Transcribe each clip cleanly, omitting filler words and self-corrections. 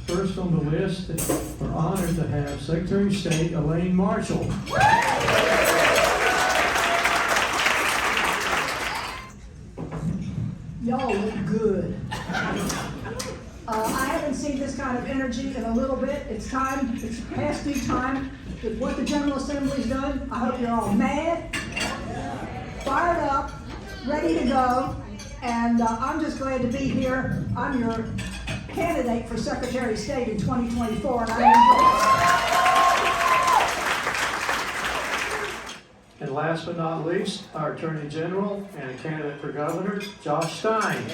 First on the list, we're honored to have Secretary of State Elaine Marshall. Y'all look good. I haven't seen this kind of energy in a little bit. It's time, it's past due time with what the General Assembly's done. I hope you're all mad, fired up, ready to go, and I'm just glad to be here. I'm your candidate for Secretary of State in 2024, and And last but not least, our Attorney General and a candidate for Governor, Josh Stein.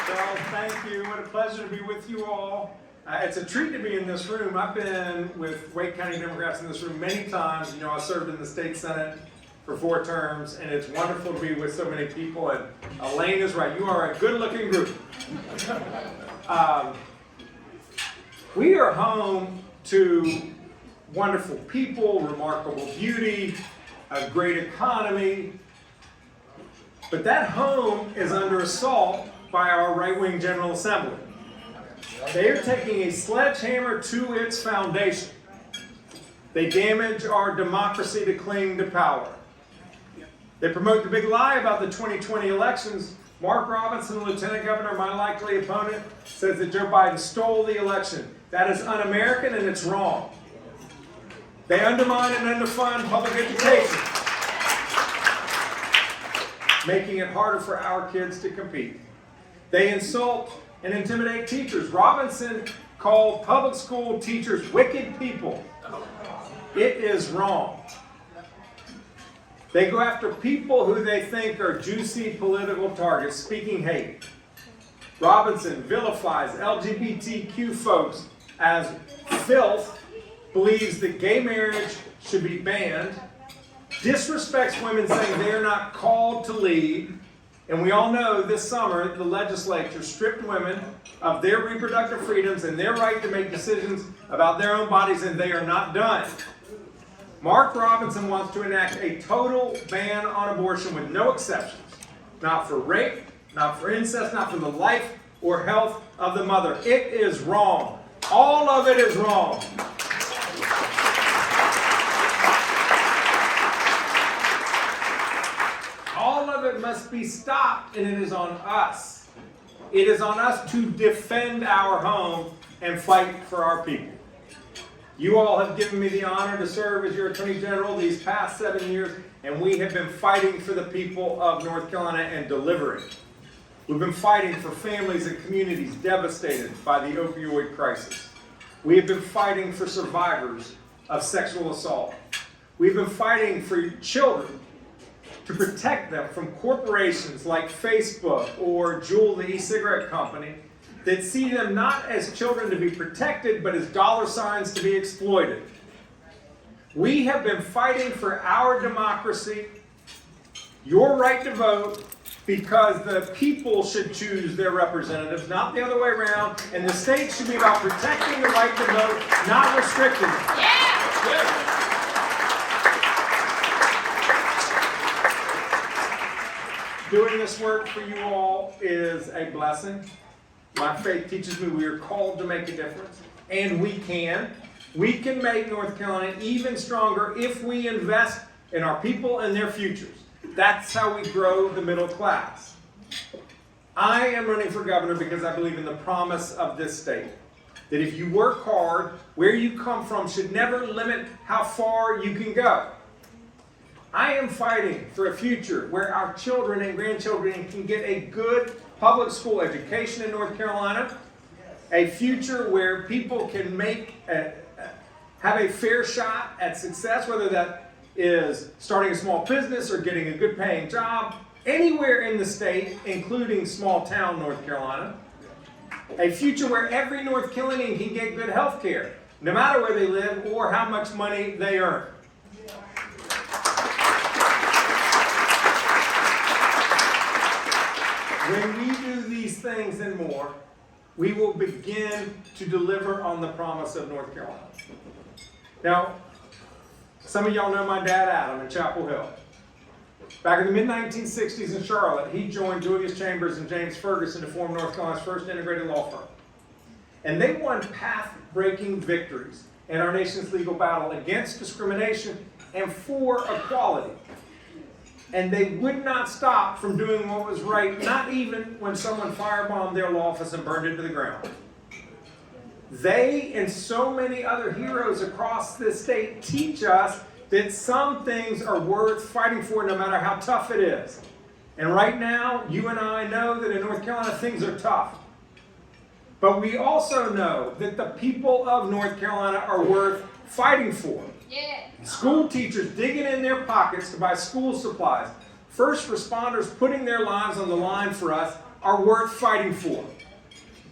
Well, thank you. What a pleasure to be with you all. It's a treat to be in this room. I've been with Wake County Democrats in this room many times. You know, I served in the state senate for 4 terms, and it's wonderful to be with so many people. And Elaine is right. You are a good-looking group. We are home to wonderful people, remarkable beauty, a great economy. But that home is under assault by our right-wing General Assembly. They are taking a sledgehammer to its foundation. They damage our democracy to cling to power. They promote the big lie about the 2020 elections. Mark Robinson, Lieutenant Governor, my likely opponent, says that Joe Biden stole the election. That is un-American and it's wrong. They undermine and underfund public education, making it harder for our kids to compete. They insult and intimidate teachers. Robinson called public school teachers wicked people. It is wrong. They go after people who they think are juicy political targets, speaking hate. Robinson vilifies LGBTQ folks as filth, believes that gay marriage should be banned, disrespects women saying they are not called to lead, and we all know this summer the legislature stripped women of their reproductive freedoms and their right to make decisions about their own bodies, and they are not done. Mark Robinson wants to enact a total ban on abortion with no exceptions. Not for rape, not for incest, not for the life or health of the mother. It is wrong. All of it is wrong. All of it must be stopped, and it is on us. It is on us to defend our home and fight for our people. You all have given me the honor to serve as your Attorney General these past 7 years, and we have been fighting for the people of North Carolina and delivering. We've been fighting for families and communities devastated by the opioid crisis. We have been fighting for survivors of sexual assault. We've been fighting for children to protect them from corporations like Facebook or Toole, the e-cigarette company, that see them not as children to be protected, but as dollar signs to be exploited. We have been fighting for our democracy, your right to vote, because the people should choose their representatives, not the other way around, and the state should be about protecting the right to vote, not restricting it. Yeah! Good. Doing this work for you all is a blessing. My faith teaches me we are called to make a difference, and we can. We can make North Carolina even stronger if we invest in our people and their futures. That's how we grow the middle class. I am running for governor because I believe in the promise of this state. That if you work hard, where you come from should never limit how far you can go. I am fighting for a future where our children and grandchildren can get a good public school education in North Carolina, a future where people can have a fair shot at success, whether that is starting a small business or getting a good paying job, anywhere in the state, including small town North Carolina, a future where every North Carolinian can get good health care, no matter where they live or how much money they earn. When we do these things and more, we will begin to deliver on the promise of North Carolina. Now, some of y'all know my dad, Adam, in Chapel Hill. Back in the mid-1960s in Charlotte, he joined Julius Chambers and James Ferguson to form North Carolina's first integrated law firm. And they won path-breaking victories in our nation's legal battle against discrimination and for equality. And they would not stop from doing what was right, not even when someone firebombed their law office and burned it to the ground. They and so many other heroes across this state teach us that some things are worth fighting for no matter how tough it is. And right now, you and I know that in North Carolina things are tough. But we also know that the people of North Carolina are worth fighting for. Yeah. School teachers digging in their pockets to buy school supplies. First responders putting their lives on the line for us are worth fighting for.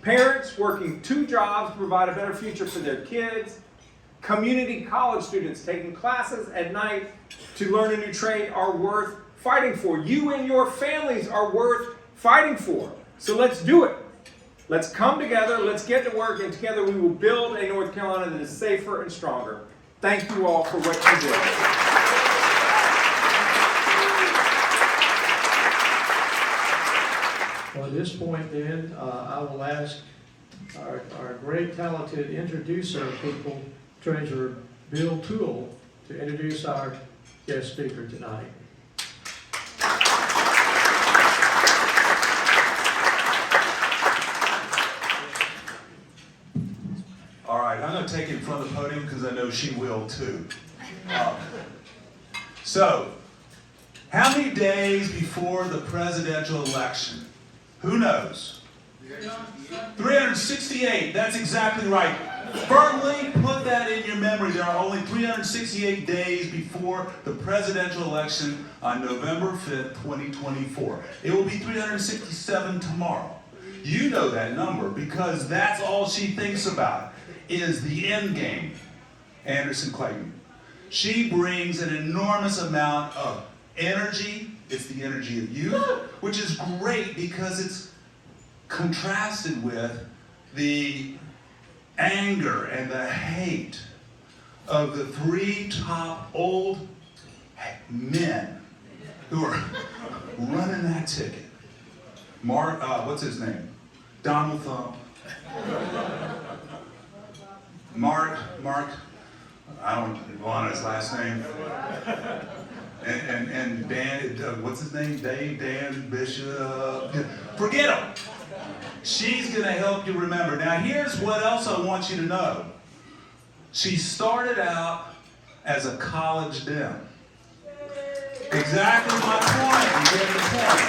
Parents working 2 jobs to provide a better future for their kids. Community college students taking classes at night to learn a new trade are worth fighting for. You and your families are worth fighting for. So let's do it. Let's come together, let's get to work, and together we will build a North Carolina that is safer and stronger. Thank you all for what you do. Well, at this point then, I will ask our great talented introducer of people, Treasurer Bill Toole, to introduce our guest speaker tonight. All right, I'm going to take it in front of the podium because I know she will too. So, how many days before the presidential election? Who knows? 368, that's exactly right. Firmly put that in your memory. There are only 368 days before the presidential election on November 5th, 2024. It will be 367 tomorrow. You know that number because that's all she thinks about is the end game. Anderson Clayton. She brings an enormous amount of energy. It's the energy of youth, which is great because it's contrasted with the anger and the hate of the 3 top old men who are running that ticket. Mark, what's his name? Donald Trump. Mark, I don't want his last name. And Dan, what's his name? Dan Bishop. Forget him. She's going to help you remember. Now, here's what else I want you to know. She started out as a college dem. Exactly my point. You get the point.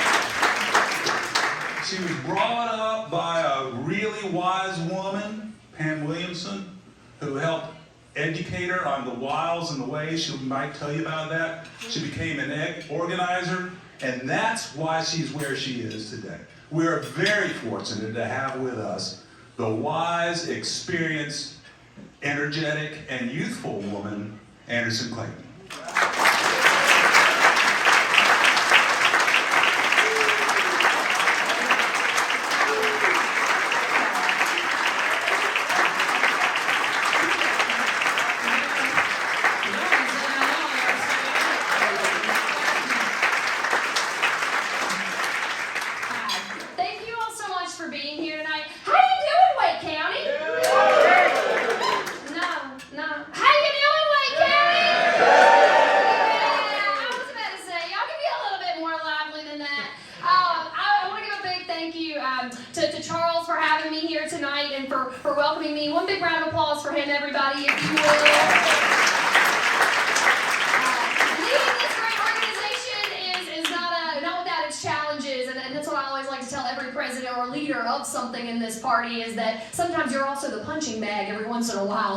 She was brought up by a really wise woman, Pam Williamson, who helped educate her on the wiles and the ways. She might tell you about that. She became an organizer, and that's why she's where she is today. We're very fortunate to have with us the wise, experienced, energetic, and youthful woman, Anderson Clayton.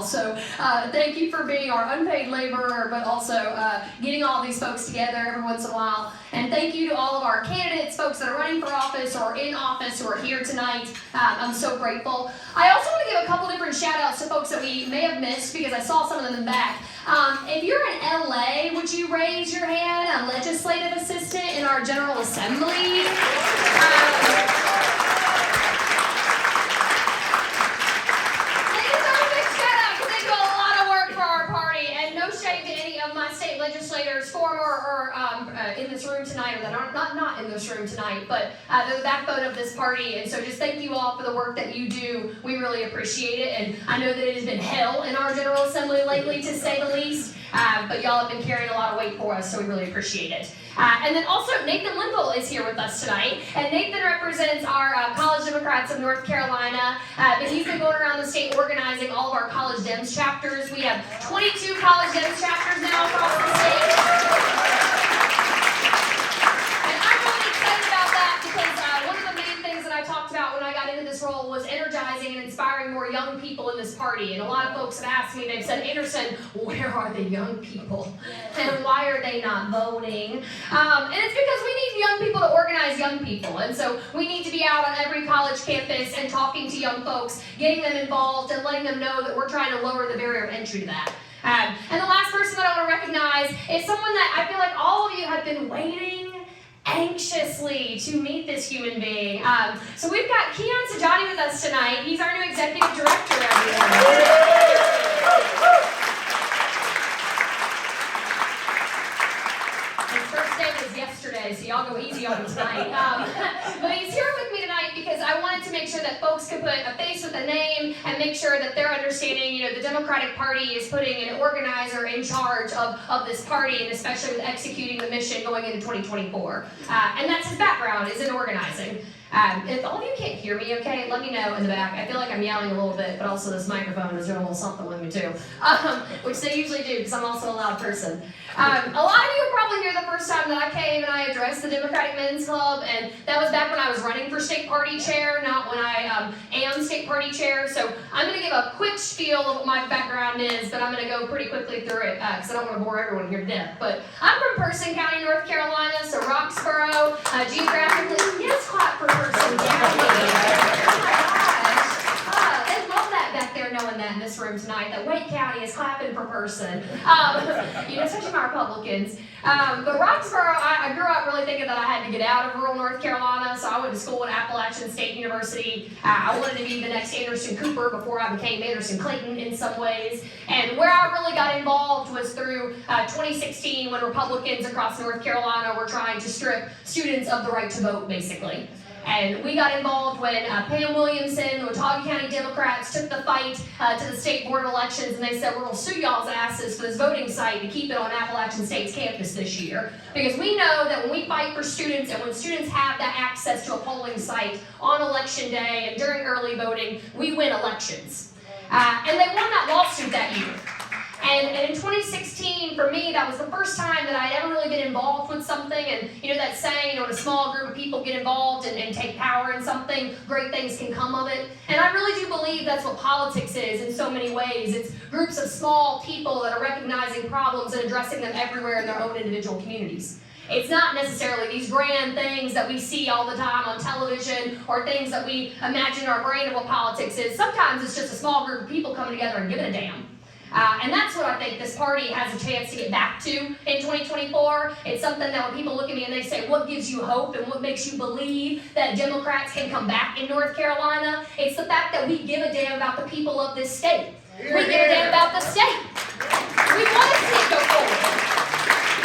So thank you for being our unpaid laborer, but also getting all these folks together every once in a while. And thank you to all of our candidates, folks that are running for office or in office who are here tonight. I'm so grateful. I also want to give a couple different shout outs to folks that we may have missed because I saw some of them in the back. If you're in LA, would you raise your hand? A legislative assistant in our General Assembly. Legislators, former are in this room tonight, or that are not in this room tonight, but they're the backbone of this party. And so just thank you all for the work that you do. We really appreciate it. And I know that it has been hell in our General Assembly lately, to say the least. But y'all have been carrying a lot of weight for us, so we really appreciate it. And then also, Nathan Linville is here with us tonight. And Nathan represents our College Democrats of North Carolina. But he's been going around the state organizing all of our College Dems chapters. We have 22 College Dems chapters now across the state. And I'm really excited about that because one of the main things that I talked about when I got into this role was energizing and inspiring more young people in this party. And a lot of folks have asked me, they've said, Anderson, where are the young people? And why are they not voting? And it's because we need young people to organize young people. And so we need to be out on every college campus and talking to young folks, getting them involved and letting them know that we're trying to lower the barrier of entry to that. And the last person that I want to recognize is someone that I feel like all of you have been waiting anxiously to meet this human being. So we've got Keon Sajani with us tonight. He's our new executive director of the His first day was yesterday, so y'all go easy on him tonight. But he's here with me tonight because I wanted to make sure that folks could put a face with a name and make sure that they're understanding, the Democratic Party is putting an organizer in charge of this party, and especially with executing the mission going into 2024. And that's his background, is in organizing. If all of you can't hear me, okay, let me know in the back. I feel like I'm yelling a little bit, but also this microphone is doing a little something with me too, which they usually do because I'm also a loud person. A lot of you were probably here the first time that I came and I addressed the Democratic Men's Club, and that was back when I was running for state party chair, not when I am state party chair. So I'm going to give a quick spiel of what my background is, but I'm going to go pretty quickly through it because I don't want to bore everyone here to death. But I'm from Person County, North Carolina, so Roxborough, geographically, it's hot for Person County. Oh my gosh. They love that back there, knowing that in this room tonight, that Wake County is clapping for Person. Especially my Republicans. But Roxborough, I grew up really thinking that I had to get out of rural North Carolina, so I went to school at Appalachian State University. I wanted to be the next Anderson Cooper before I became Anderson Clayton in some ways. And where I really got involved was through 2016, when Republicans across North Carolina were trying to strip students of the right to vote, basically. And we got involved when Pam Williamson, the Watauga County Democrats, took the fight to the state board of elections, and they said, we're going to sue y'all's asses for this voting site to keep it on Appalachian State's campus this year. Because we know that when we fight for students, and when students have that access to a polling site on election day and during early voting, we win elections. And they won that lawsuit that year. And in 2016, for me, that was the first time that I'd ever really been involved with something. And that saying, when a small group of people get involved and take power in something, great things can come of it. And I really do believe that's what politics is in so many ways. It's groups of small people that are recognizing problems and addressing them everywhere in their own individual communities. It's not necessarily these grand things that we see all the time on television or things that we imagine in our brain of what politics is. Sometimes it's just a small group of people coming together and giving a damn. And that's what I think this party has a chance to get back to in 2024. It's something that when people look at me and they say, what gives you hope and what makes you believe that Democrats can come back in North Carolina? It's the fact that we give a damn about the people of this state. We give a damn about the state. We want to see it go forward.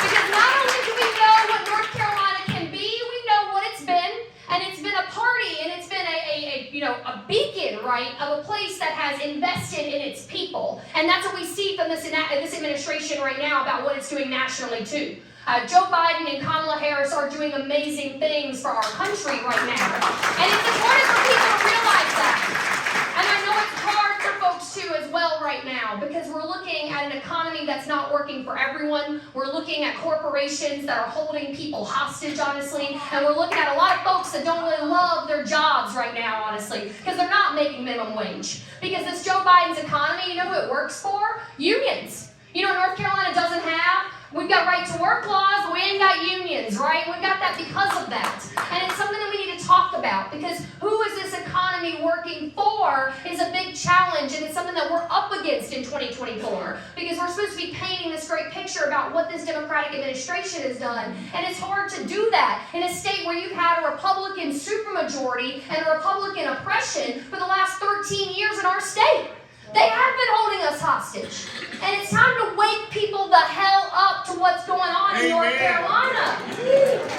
Because not only do we know what North Carolina can be, we know what it's been. And it's been a party, and it's been a beacon, right, of a place that has invested in its people. And that's what we see from this administration right now about what it's doing nationally, too. Joe Biden and Kamala Harris are doing amazing things for our country right now. And it's important for people to realize that. And I know it's hard for folks, too, as well right now, because we're looking at an economy that's not working for everyone. We're looking at corporations that are holding people hostage, honestly. And we're looking at a lot of folks that don't really love their jobs right now, honestly, because they're not making minimum wage. Because this Joe Biden's economy, you know who it works for? Unions. North Carolina doesn't have. We've got right to work laws, but we ain't got unions, right? We've got that because of that. And it's something that we need to talk about, because who is this economy working for is a big challenge, and it's something that we're up against in 2024, because we're supposed to be painting this great picture about what this Democratic administration has done. And it's hard to do that in a state where you've had a Republican supermajority and a Republican oppression for the last 13 years in our state. They have been holding us hostage. And it's time to wake people the hell up to what's going on in North Carolina.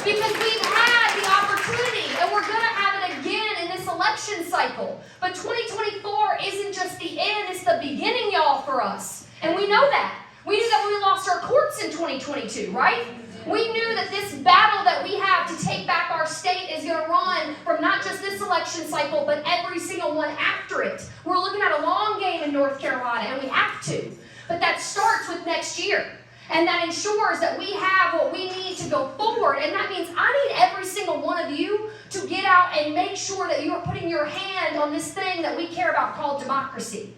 Because we've had the opportunity, and we're going to have it again in this election cycle. But 2024 isn't just the end, it's the beginning, y'all, for us. And we know that. We knew that when we lost our courts in 2022, right? We knew that this battle that we have to take back our state is going to run from not just this election cycle, but every single one after it. We're looking at a long game in North Carolina, and we have to. But that starts with next year. And that ensures that we have what we need to go forward. And that means I need every single one of you to get out and make sure that you are putting your hand on this thing that we care about called democracy.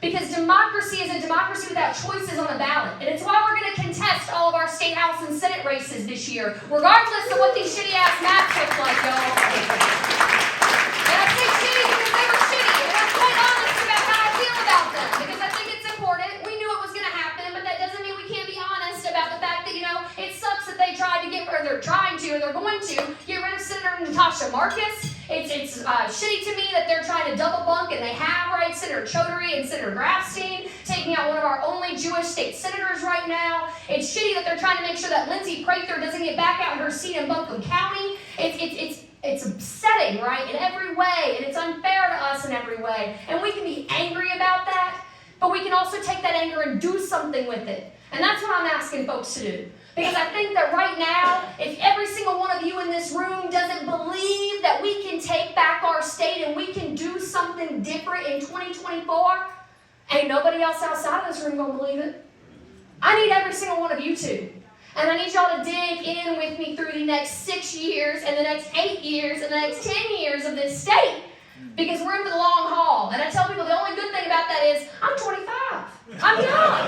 Because democracy is a democracy without choices on the ballot. And it's why we're going to contest all of our state house and senate races this year, regardless of what these shitty-ass maps look like, y'all. And I say shitty because they were shitty. And I'm quite honest about how I feel about them. Because I think it's important. We knew it was going to happen, but that doesn't mean we can't be honest about the fact that, it sucks that they tried to get, or they're trying to, or they're going to, get rid of Senator Natasha Marcus. It's shitty to me that they're trying to double bunk, and they have, right? Senator Chaudhary and Senator Grafstein taking out one of our only Jewish state senators right now. It's shitty that they're trying to make sure that Lindsay Prather doesn't get back out in her seat in Buncombe County. It's upsetting, right, in every way, and it's unfair to us in every way. And we can be angry about that, but we can also take that anger and do something with it. And that's what I'm asking folks to do. Because I think that right now, if every single one of you in this room doesn't believe that we can take back our state and we can do something different in 2024, ain't nobody else outside of this room gonna believe it. I need every single one of you to. And I need y'all to dig in with me through the next 6 years and the next 8 years and the next 10 years of this state. Because we're in for the long haul. And I tell people the only good thing about that is, I'm 25. I'm young.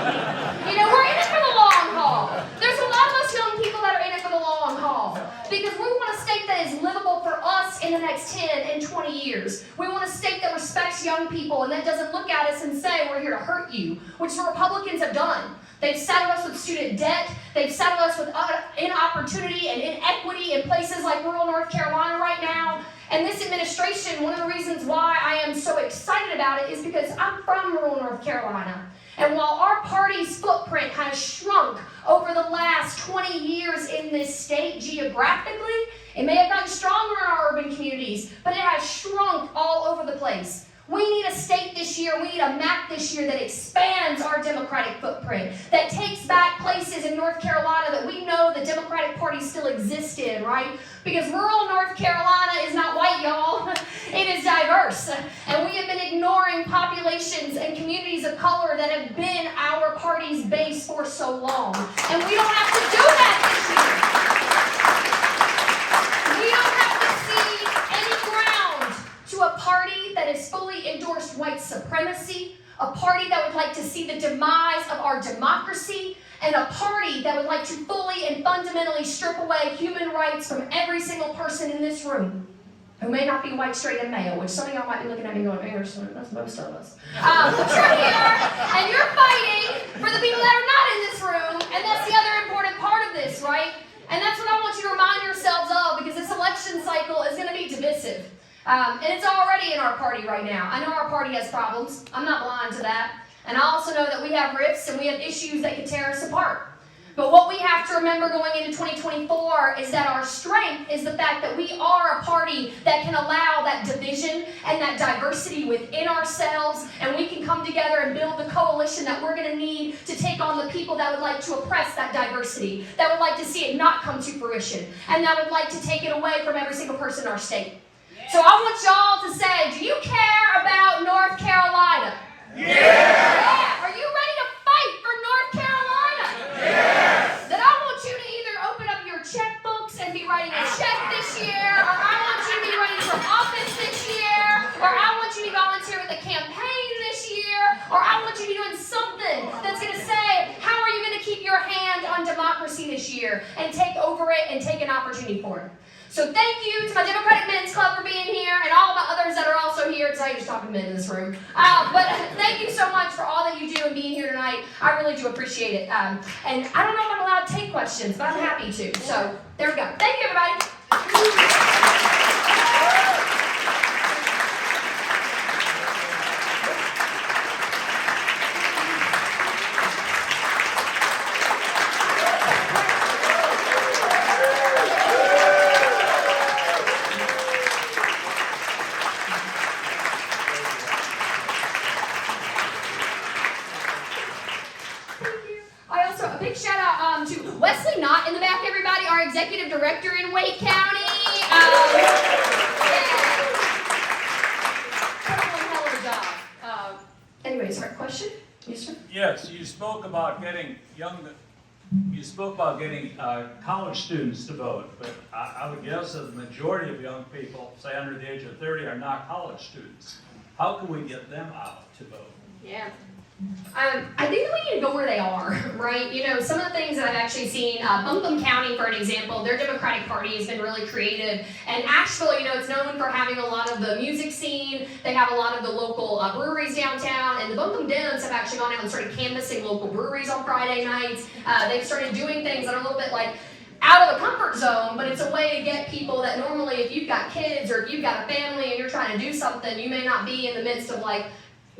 We're in it for the long haul. There's a lot of us young people that are in it for the long haul. Because we want a state that is livable for us in the next 10 and 20 years. We want a state that respects young people and that doesn't look at us and say, we're here to hurt you, which the Republicans have done. They've saddled us with student debt. They've saddled us with inopportunity and inequity in places like rural North Carolina right now. And this administration, one of the reasons why I am so excited about it is because I'm from rural North Carolina. And while our party's footprint has shrunk over the last 20 years in this state geographically, it may have gotten stronger in our urban communities, but it has shrunk all over the place. We need a state this year, we need a map this year that expands our Democratic footprint, that takes back places in North Carolina that we know the Democratic Party still exists in, right? Because rural North Carolina is not white, y'all. It is diverse. And we have been ignoring populations and communities of color that have been our party's base for so long. And we don't have to do that this year. We don't have to see any ground to a party that has fully endorsed white supremacy, a party that would like to see the demise of our democracy, and a party that would like to fully and fundamentally strip away human rights from every single person in this room who may not be white, straight, and male, which some of y'all might be looking at me going, that's most of us. But you're here, and you're fighting for the people that are not in this room, and that's the other important part of this, right? And that's what I want you to remind yourselves of, because this election cycle is going to be divisive. And it's already in our party right now. I know our party has problems. I'm not blind to that. And I also know that we have rifts and we have issues that can tear us apart. But what we have to remember going into 2024 is that our strength is the fact that we are a party that can allow that division and that diversity within ourselves, and we can come together and build the coalition that we're going to need to take on the people that would like to oppress that diversity, that would like to see it not come to fruition, and that would like to take it away from every single person in our state. So I want y'all to say, do you care about North Carolina? Yeah! Are you ready to fight for North Carolina? Yeah! Then I want you to either open up your checkbooks and be writing a check this year, or I want you to be running for office this year, or I want you to volunteer with a campaign this year, or I want you to be doing something that's going to say, how are you going to keep your hand on democracy this year and take over it and take an opportunity for it? So thank you to my Democratic Men's Club for being here, and all my others that are also here, because I just talking to men in this room. But thank you so much for all that you do and being here tonight. I really do appreciate it. And I don't know if I'm allowed to take questions, but I'm happy to. So there we go. Thank you, everybody. a big shout out to Wesley Knott in the back, everybody, our executive director in Wake County. Hell of a job. Anyways, right, question? Yes, sir. Yes, you spoke about getting college students to vote, but I would guess that the majority of young people, say under the age of 30, are not college students. How can we get them out to vote? Yeah. I think that we need to go where they are, right? You know, some of the things that I've actually seen, Buncombe County, for an example, their Democratic Party has been really creative. And Asheville, you know, it's known for having a lot of the music scene. They have a lot of the local breweries downtown. And the Buncombe Dems have actually gone out and started canvassing local breweries on Friday nights. They've started doing things that are a little bit like out of the comfort zone, but it's a way to get people that normally, if you've got kids or if you've got a family and you're trying to do something, you may not be in the midst of like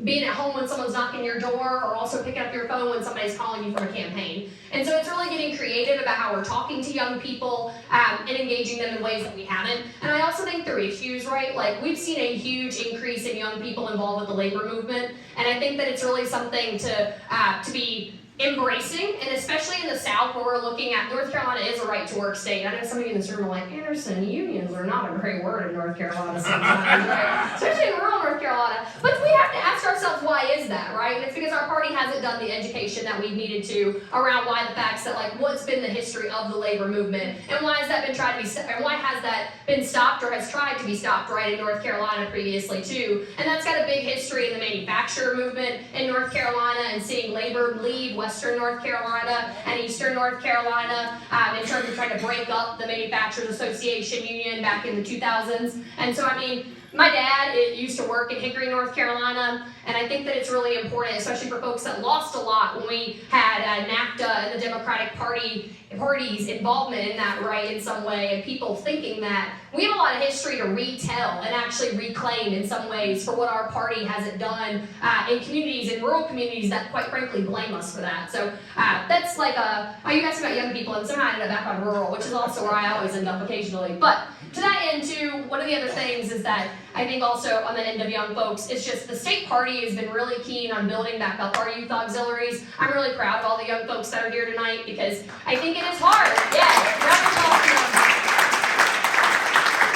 being at home when someone's knocking your door, or also picking up your phone when somebody's calling you from a campaign. And so it's really getting creative about how we're talking to young people and engaging them in ways that we haven't. And I also think there are issues, right? Like, we've seen a huge increase in young people involved with the labor movement, and I think that it's really something to be embracing, and especially in the South, where we're looking at North Carolina is a right-to-work state. I know some of you in this room are like, Anderson, unions are not a great word in North Carolina sometimes, right? Especially in rural North Carolina. But we have to ask ourselves, why is that, right? And it's because our party hasn't done the education that we've needed to around why the facts that, like, what's been the history of the labor movement, and why has that been tried to be, and why has that been stopped or has tried to be stopped, right, in North Carolina previously too. And that's got a big history in the manufacturer movement in North Carolina, and seeing labor leave Western North Carolina and Eastern North Carolina in terms of trying to break up the Manufacturers Association Union back in the 2000s. And so, I mean, my dad used to work in Hickory, North Carolina, and I think that it's really important, especially for folks that lost a lot when we had NAFTA and the Democratic Party's involvement in that, right, in some way, and people thinking that we have a lot of history to retell and actually reclaim in some ways for what our party hasn't done in communities, in rural communities that quite frankly blame us for that. So that's like you asked about young people, and somehow I ended up back on rural, which is also where I always end up occasionally. But to that end too, one of the other things is that I think also on the end of young folks, it's just the state party has been really keen on building back up our youth auxiliaries. I'm really proud of all the young folks that are here tonight, because I think it is hard. Yeah, round of applause for them.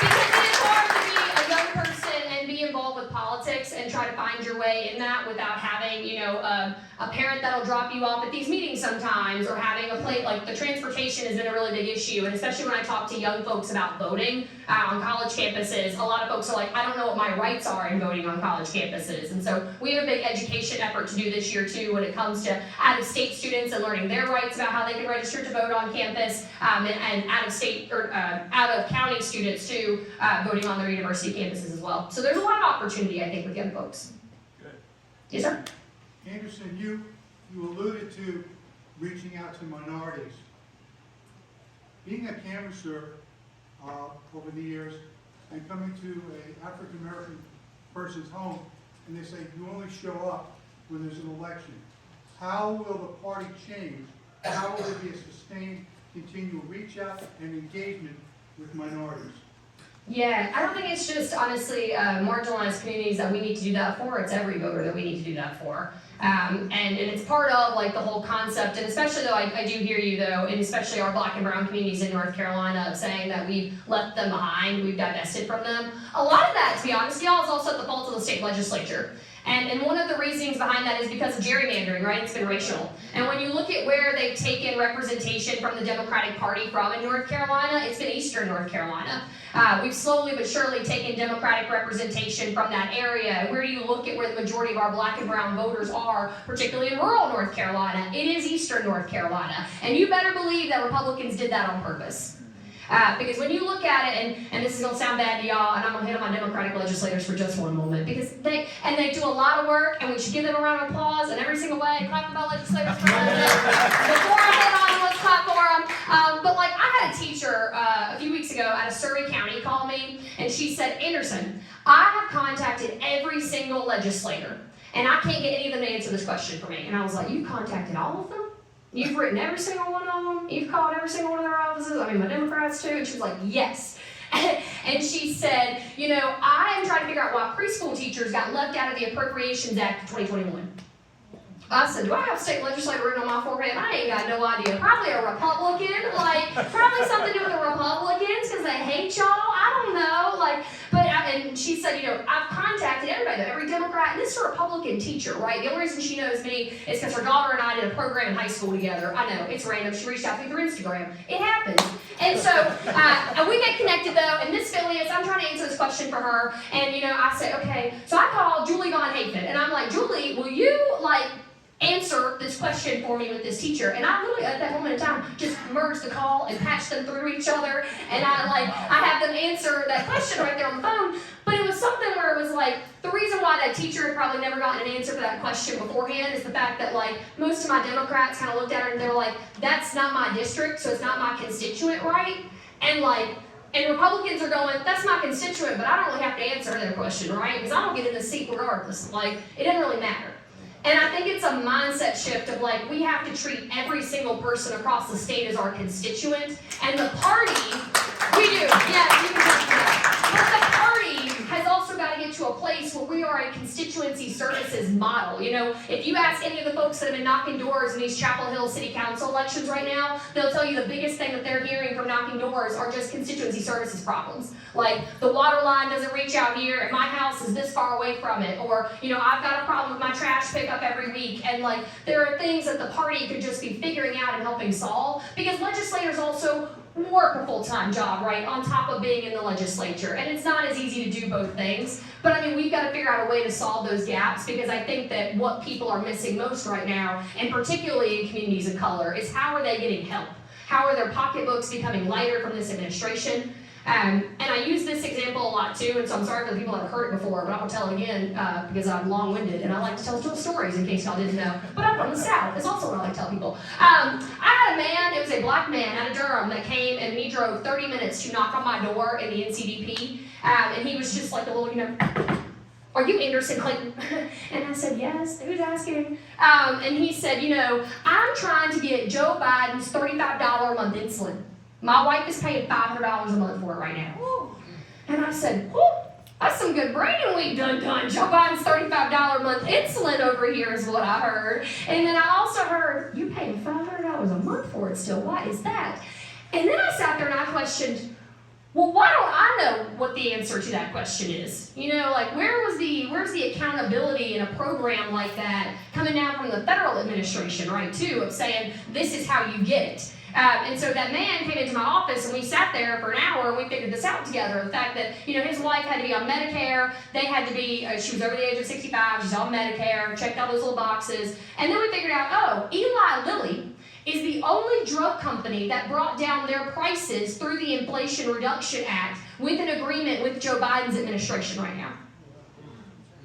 Because it is hard to be a young person and be involved with politics and try to find your way in that without having, you know, a parent that'll drop you off at these meetings sometimes, or having a plate. Like, the transportation has been a really big issue, and especially when I talk to young folks about voting on college campuses, a lot of folks are like, I don't know what my rights are in voting on college campuses. And so we have a big education effort to do this year too, when it comes to out-of-state students and learning their rights about how they can register to vote on campus, and out-of-state or out-of-county students too, voting on their university campuses as well. So there's a lot of opportunity, I think, with young folks. Good. Yes, sir? Anderson, you alluded to reaching out to minorities. Being a canvasser over the years and coming to an African American person's home, and they say you only show up when there's an election. How will the party change? How will there be a sustained, continual reach out and engagement with minorities? Yeah, I don't think it's just, honestly, marginalized communities that we need to do that for. It's every voter that we need to do that for. And it's part of, like, the whole concept, and especially though, I do hear you though, and especially our black and brown communities in North Carolina, of saying that we've left them behind, we've divested from them. A lot of that, to be honest, y'all, is also at the fault of the state legislature. And one of the reasons behind that is because of gerrymandering, right? It's been racial. And when you look at where they've taken representation from the Democratic Party from in North Carolina, it's been Eastern North Carolina. We've slowly but surely taken Democratic representation from that area. And where do you look at where the majority of our black and brown voters are, particularly in rural North Carolina? It is Eastern North Carolina. And you better believe that Republicans did that on purpose. Because when you look at it, and this is going to sound bad to y'all, and I'm going to hit on my Democratic legislators for just one moment, because they do a lot of work, and we should give them a round of applause in every single way. Clap for my legislators for that. Before I hit on them, let's clap for them. But like, I had a teacher a few weeks ago out of Surrey County call me, and she said, Anderson, I have contacted every single legislator, and I can't get any of them to answer this question for me. And I was like, you contacted all of them? You've written every single one of them? You've called every single one of their offices? I mean, my Democrats too? And she was like, yes. And she said, you know, I am trying to figure out why preschool teachers got left out of the Appropriations Act of 2021. I said, do I have state legislator written on my forehead? I ain't got no idea. Probably a Republican, like, probably something to do with the Republicans, because they hate y'all. I don't know, like, and she said, you know, I've contacted everybody, though, every Democrat, and this is a Republican teacher, right? The only reason she knows me is because her daughter and I did a program in high school together. I know, it's random. She reached out to me through Instagram. It happens. And so, we get connected, though, and Miss Phileas, I'm trying to answer this question for her, and, you know, I said, okay, so I called Julie Von Hafen, and I'm like, Julie, will you, like, answer this question for me with this teacher? And I literally at that moment in time just merged the call and patched them through each other, and I have them answer that question right there on the phone. But it was something where it was like, the reason why that teacher had probably never gotten an answer for that question beforehand is the fact that, like, most of my Democrats kind of looked at her and they were like, that's not my district, so it's not my constituent, right? And Republicans are going, that's my constituent, but I don't really have to answer their question, right? Because I don't get in the seat regardless. Like, it doesn't really matter. And I think it's a mindset shift of, like, we have to treat every single person across the state as our constituent. And the party, we do, yeah, you can touch that. But the party has also got to get to a place where we are a constituency services model. You know, if you ask any of the folks that have been knocking doors in these Chapel Hill City Council elections right now, they'll tell you the biggest thing that they're hearing from knocking doors are just constituency services problems. Like, the water line doesn't reach out here, and my house is this far away from it. Or, you know, I've got a problem with my trash pickup every week. And, like, there are things that the party could just be figuring out and helping solve. Because legislators also work a full-time job, right, on top of being in the legislature. And it's not as easy to do both things. But, I mean, we've got to figure out a way to solve those gaps, because I think that what people are missing most right now, and particularly in communities of color, is how are they getting help? How are their pocketbooks becoming lighter from this administration? And I use this example a lot too, and so I'm sorry for the people that have heard it before, but I'm going to tell it again because I'm long-winded and I like to tell stories in case y'all didn't know. But I'm from the South. It's also what I like to tell people. I had a man, it was a black man out of Durham that came and he drove 30 minutes to knock on my door in the NCDP. And he was just like a little, you know, are you Anderson Clayton? And I said, yes, who's asking? And he said, you know, I'm trying to get Joe Biden's $35 a month insulin. My wife is paying $500 a month for it right now. And I said, whoa, that's some good brain we've done. Joe Biden's $35 a month insulin over here is what I heard. And then I also heard, you paying $500 a month for it still. Why is that? And then I sat there and I questioned, well, why don't I know what the answer to that question is? You know, like, where's the accountability in a program like that coming down from the federal administration, right, too, of saying, this is how you get it. And so that man came into my office and we sat there for an hour and we figured this out together. The fact that, you know, his wife had to be on Medicare, they had to be, she was over the age of 65, she's on Medicare, checked all those little boxes. And then we figured out, oh, Eli Lilly is the only drug company that brought down their prices through the Inflation Reduction Act with an agreement with Joe Biden's administration right now.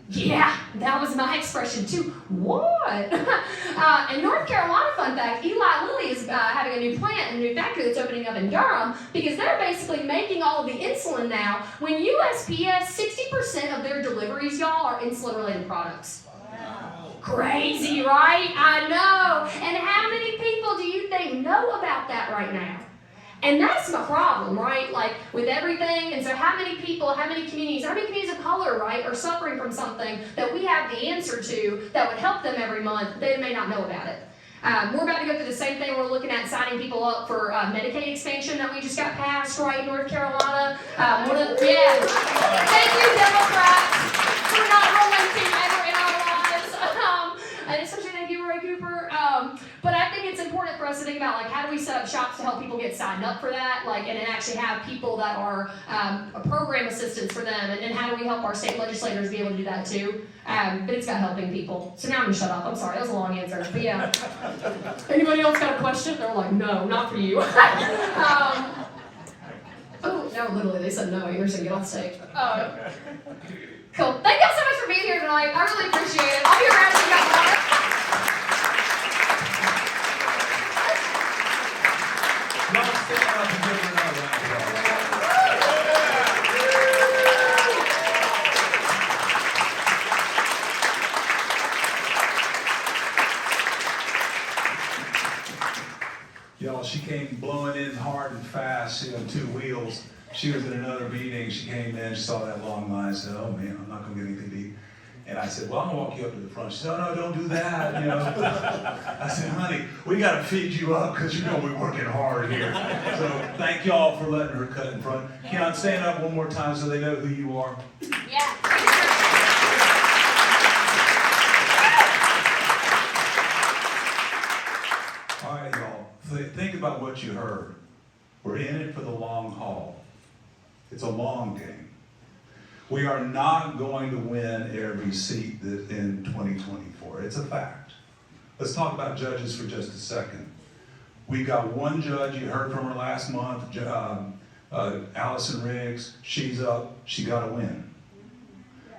Yeah, that was my expression too. What? In North Carolina, fun fact, Eli Lilly is having a new plant, a new factory that's opening up in Durham, because they're basically making all of the insulin now. When USPS, 60% of their deliveries, y'all, are insulin-related products. Wow. Crazy, right? I know. And how many people do you think know about that right now? And that's my problem, right? Like, with everything. And so how many people, how many communities of color, right, are suffering from something that we have the answer to that would help them every month, they may not know about it. We're about to go through the same thing. We're looking at signing people up for Medicaid expansion that we just got passed, right, in North Carolina. Thank you, Democrats, for not relenting ever in our lives. And especially thank you, Roy Cooper. But I think it's important for us to think about, like, how do we set up shops to help people get signed up for that, like, and then actually have people that are program assistants for them, and then how do we help our state legislators be able to do that too? But it's about helping people. So now I'm gonna shut up. I'm sorry, that was a long answer. But yeah. Anybody else got a question? They're like, no, not for you. Oh, no, literally, they said no. Anderson, get off stage. Cool. Thank y'all so much for being here tonight. I really appreciate it. I'll be around if you got water. Y'all, she came blowing in hard and fast, you know, 2 wheels. She was in another meeting, she came in, she saw that long line, said, oh man, I'm not gonna get anything to eat. And I said, well, I'm gonna walk you up to the front. She said, oh no, don't do that, you know. I said, honey, we gotta feed you up because you know we're working hard here. So thank y'all for letting her cut in front. Keon, stand up one more time so they know who you are. Yeah. All right, y'all, think about what you heard. We're in it for the long haul. It's a long game. We are not going to win every seat in 2024. It's a fact. Let's talk about judges for just a second. We've got one judge, you heard from her last month, Allison Riggs. She's up, she got to win.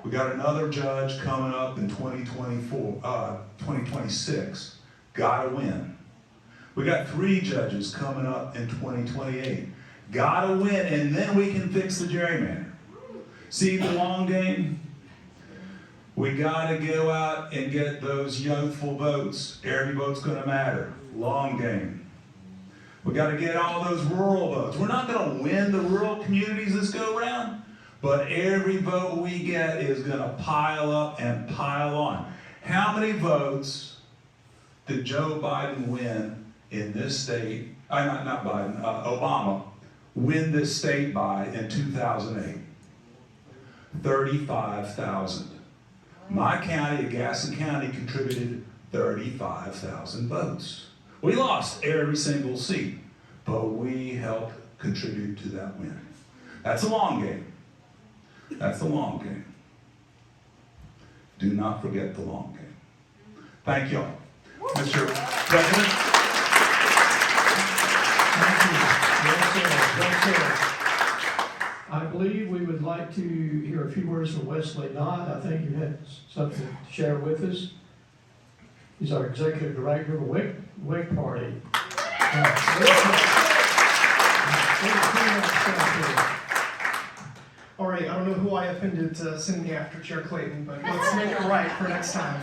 We got another judge coming up in 2026, got to win. We got 3 judges coming up in 2028. Gotta win, and then we can fix the gerrymander. See the long game? We gotta go out and get those youthful votes. Every vote's gonna matter. Long game. We gotta get all those rural votes. We're not gonna win the rural communities this go around, but every vote we get is gonna pile up and pile on. How many votes did Joe Biden win in this state, not Biden, Obama, win this state by in 2008? 35,000. My county, Gaston County, contributed 35,000 votes. We lost every single seat, but we helped contribute to that win. That's a long game. That's a long game. Do not forget the long game. Thank you all. Mr. President. Thank you. Well said. Well said. I believe we would like to hear a few words from Wesley Knott. I think you had something to share with us. He's our executive director of the WIC Party. All right, I don't know who I offended to send me after Chair Clayton, but let's make it right for next time.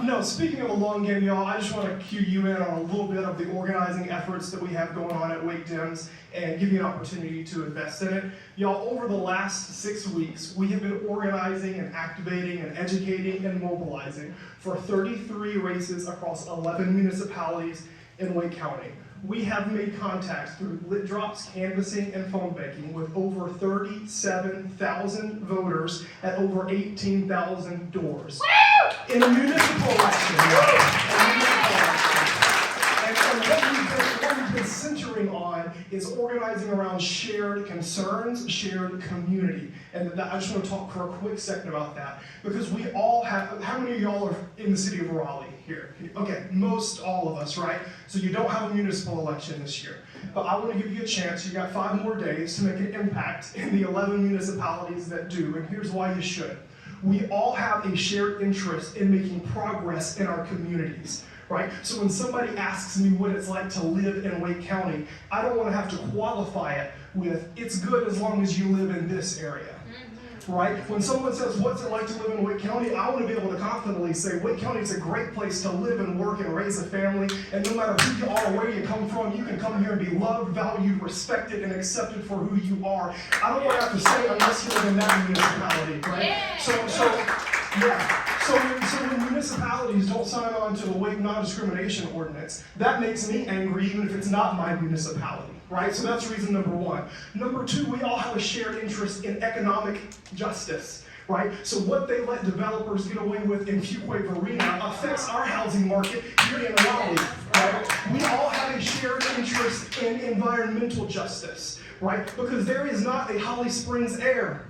No, speaking of a long game, y'all, I just want to cue you in on a little bit of the organizing efforts that we have going on at Wake Dems and give you an opportunity to invest in it. Y'all, over the last 6 weeks, we have been organizing and activating and educating and mobilizing for 33 races across 11 municipalities in Wake County. We have made contacts through lit drops, canvassing, and phone banking with over 37,000 voters at over 18,000 doors. In a municipal election. And what we've been centering on is organizing around shared concerns, shared community. And I just want to talk for a quick second about that. Because we all have, how many of y'all are in the city of Raleigh here? Okay, most all of us, right? So you don't have a municipal election this year. But I want to give you a chance. You got 5 more days to make an impact in the 11 municipalities that do. And here's why you should. We all have a shared interest in making progress in our communities. Right? So when somebody asks me what it's like to live in Wake County, I don't want to have to qualify it with, it's good as long as you live in this area. Right? When someone says, what's it like to live in Wake County, I want to be able to confidently say, Wake County is a great place to live and work and raise a family, and no matter who you are or where you come from, you can come here and be loved, valued, respected, and accepted for who you are. I don't want to have to say unless you live in that municipality, right? Yeah. So when municipalities don't sign on to the Wake non-discrimination ordinance, that makes me angry even if it's not my municipality, right? So that's reason number 1. Number 2, we all have a shared interest in economic justice, right? So what they let developers get away with in Fuquay-Varina affects our housing market here in Raleigh, right? We all have a shared interest in environmental justice, right? Because there is not a Holly Springs air.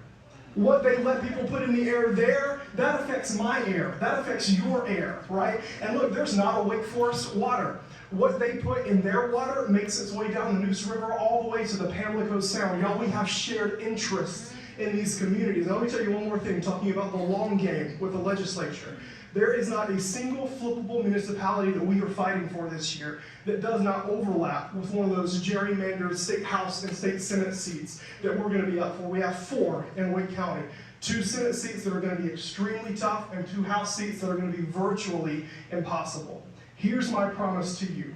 What they let people put in the air there, that affects my air. That affects your air, right? And look, there's not a Wake Forest water. What they put in their water makes its way down the Neuse River all the way to the Pamlico Sound. Y'all, we have shared interests in these communities. And let me tell you one more thing, talking about the long game with the legislature. There is not a single flippable municipality that we are fighting for this year that does not overlap with one of those gerrymandered state house and state senate seats that we're going to be up for. We have 4 in Wake County. 2 senate seats that are going to be extremely tough and 2 house seats that are going to be virtually impossible. Here's my promise to you.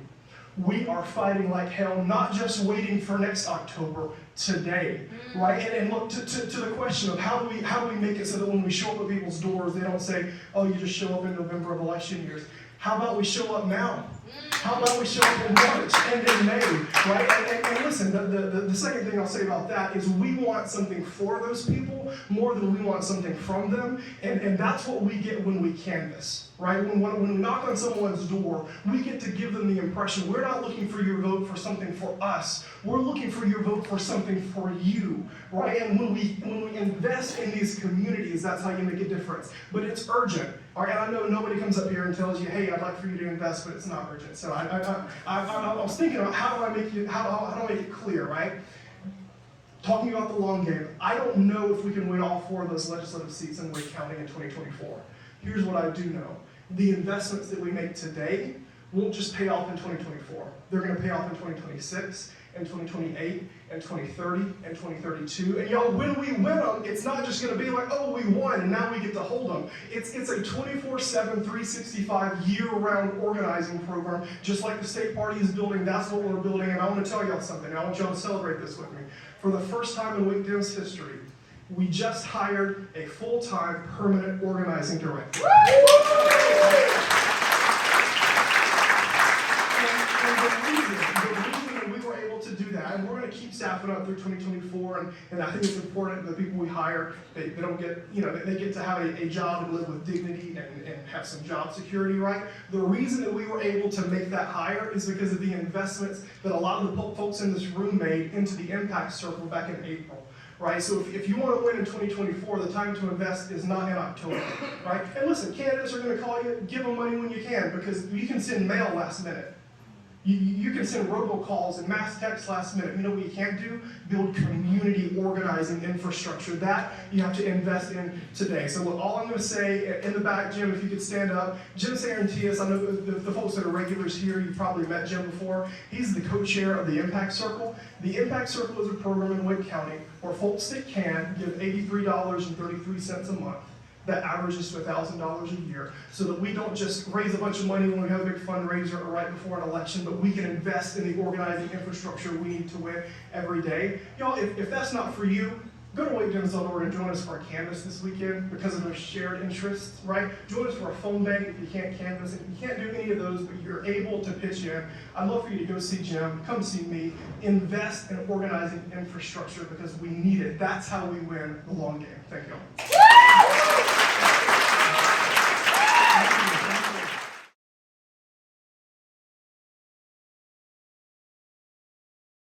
we are fighting like hell, not just waiting for next October, today, right? And look, to the question of how do we make it so that when we show up at people's doors, they don't say, oh, you just show up in November of election years. How about we show up now? How about we show up in March and in May, right? And listen, the second thing I'll say about that is we want something for those people more than we want something from them, and that's what we get when we canvass, right? When we knock on someone's door, we get to give them the impression we're not looking for your vote for something for us. We're looking for your vote for something for you, right? And when we invest in these communities, that's how you make a difference. But it's urgent. All right, and I know nobody comes up here and tells you, hey, I'd like for you to invest, but it's not urgent. So I was thinking about how do I make it clear, right? Talking about the long game, I don't know if we can win all 4 of those legislative seats in Wake County in 2024. Here's what I do know. The investments that we make today won't just pay off in 2024. They're going to pay off in 2026, and 2028, and 2030, and 2032. And y'all, when we win them, it's not just going to be like, oh, we won, and now we get to hold them. It's a 24/7, 365 year-round organizing program, just like the state party is building. That's what we're building, and I want to tell y'all something. I want y'all to celebrate this with me. For the first time in Wake Dem's history, we just hired a full-time permanent organizing director. And we're going to keep staffing up through 2024, and I think it's important that the people we hire, they don't get, they get to have a job and live with dignity and have some job security, right? The reason that we were able to make that hire is because of the investments that a lot of the folks in this room made into the impact circle back in April. Right, so if you want to win in 2024, the time to invest is not in October, right? And listen, candidates are going to call you, give them money when you can, because you can send mail last minute. You can send robocalls and mass text last minute. You know what you can't do? Build community organizing infrastructure. That you have to invest in today. So look, all I'm going to say, in the back, Jim, if you could stand up. Jim Sarantias, I know the folks that are regulars here, you've probably met Jim before. He's the co-chair of the Impact Circle. The Impact Circle is a program in Wake County where folks that can give $83.33 a month. That averages to $1,000 a year, so that we don't just raise a bunch of money when we have a big fundraiser or right before an election, but we can invest in the organizing infrastructure we need to win every day. Y'all, if that's not for you, go to wakedems.org and join us for a canvas this weekend because of those shared interests, right? Join us for a phone bank if you can't canvas. If you can't do any of those, but you're able to pitch in, I'd love for you to go see Jim, come see me, invest in organizing infrastructure because we need it. That's how we win the long game. Thank you all.